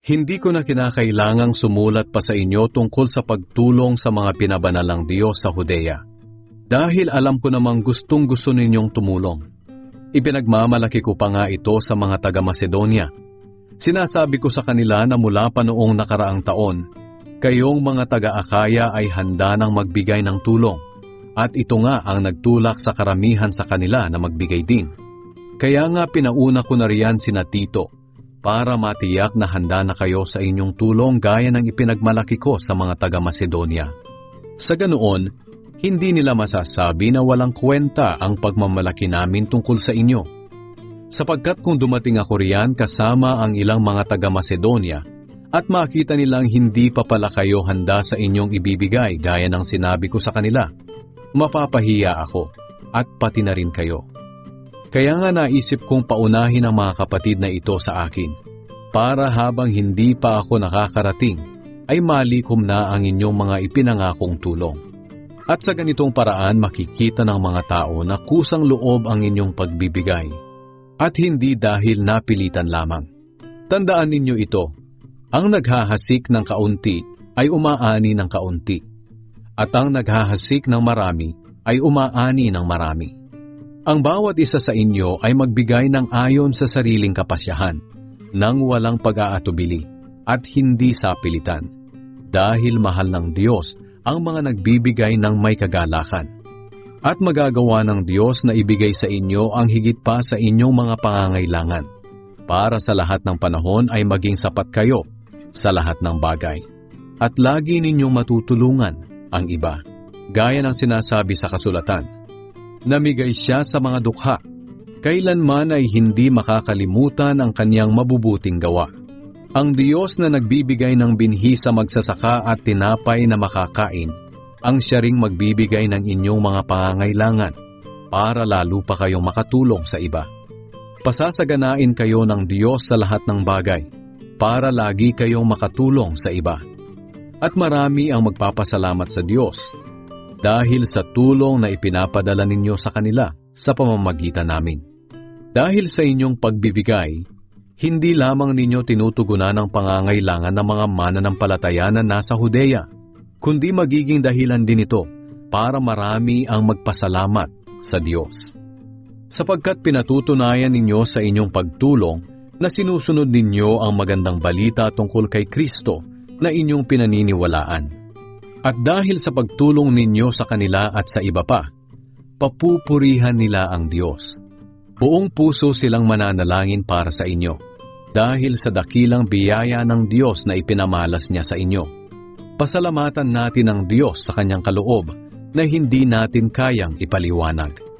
Hindi ko na kinakailangang sumulat pa sa inyo tungkol sa pagtulong sa mga pinabanalang Diyos sa Judea. Dahil alam ko namang gustong-gusto ninyong tumulong. Ipinagmamalaki ko pa nga ito sa mga taga-Macedonia. Sinasabi ko sa kanila na mula pa noong nakaraang taon, kayong mga taga-Akaya ay handa nang magbigay ng tulong. At ito nga ang nagtulak sa karamihan sa kanila na magbigay din. Kaya nga pinauna ko na riyan sina Tito, para matiyak na handa na kayo sa inyong tulong gaya ng ipinagmalaki ko sa mga taga-Macedonia. Sa ganoon, hindi nila masasabi na walang kwenta ang pagmamalaki namin tungkol sa inyo. Sapagkat kung dumating ako riyan kasama ang ilang mga taga-Macedonia at makita nilang hindi pa pala kayo handa sa inyong ibibigay gaya ng sinabi ko sa kanila, mapapahiya ako at pati na rin kayo. Kaya nga naisip kong paunahin ang mga kapatid na ito sa akin, para habang hindi pa ako nakakarating, ay malikom na ang inyong mga ipinangakong tulong. At sa ganitong paraan makikita ng mga tao na kusang loob ang inyong pagbibigay, at hindi dahil napilitan lamang. Tandaan ninyo ito, ang naghahasik ng kaunti ay umaani ng kaunti, at ang naghahasik ng marami ay umaani ng marami. Ang bawat isa sa inyo ay magbigay ng ayon sa sariling kapasyahan, nang walang pag-aatubili at hindi sa pilitan, dahil mahal ng Diyos ang mga nagbibigay ng may kagalakan. At magagawa ng Diyos na ibigay sa inyo ang higit pa sa inyong mga pangangailangan, para sa lahat ng panahon ay maging sapat kayo sa lahat ng bagay. At lagi ninyong matutulungan ang iba, gaya ng sinasabi sa kasulatan, namigay siya sa mga dukha, kailanman ay hindi makakalimutan ang kanyang mabubuting gawa. Ang Diyos na nagbibigay ng binhi sa magsasaka at tinapay na makakain, ang siya ring magbibigay ng inyong mga pangangailangan, para lalo pa kayong makatulong sa iba. Pasasaganain kayo ng Diyos sa lahat ng bagay, para lagi kayong makatulong sa iba. At marami ang magpapasalamat sa Diyos, dahil sa tulong na ipinapadala ninyo sa kanila sa pamamagitan namin. Dahil sa inyong pagbibigay, hindi lamang ninyo tinutugunan ang pangangailangan ng mga mananampalataya na nasa Judea, kundi magiging dahilan din ito para marami ang magpasalamat sa Diyos. Sapagkat pinatutunayan ninyo sa inyong pagtulong na sinusunod ninyo ang magandang balita tungkol kay Kristo na inyong pinaniniwalaan. At dahil sa pagtulong ninyo sa kanila at sa iba pa, papupurihan nila ang Diyos. Buong puso silang mananalangin para sa inyo, dahil sa dakilang biyaya ng Diyos na ipinamalas niya sa inyo. Pasalamatan natin ang Diyos sa kanyang kaloob na hindi natin kayang ipaliwanag.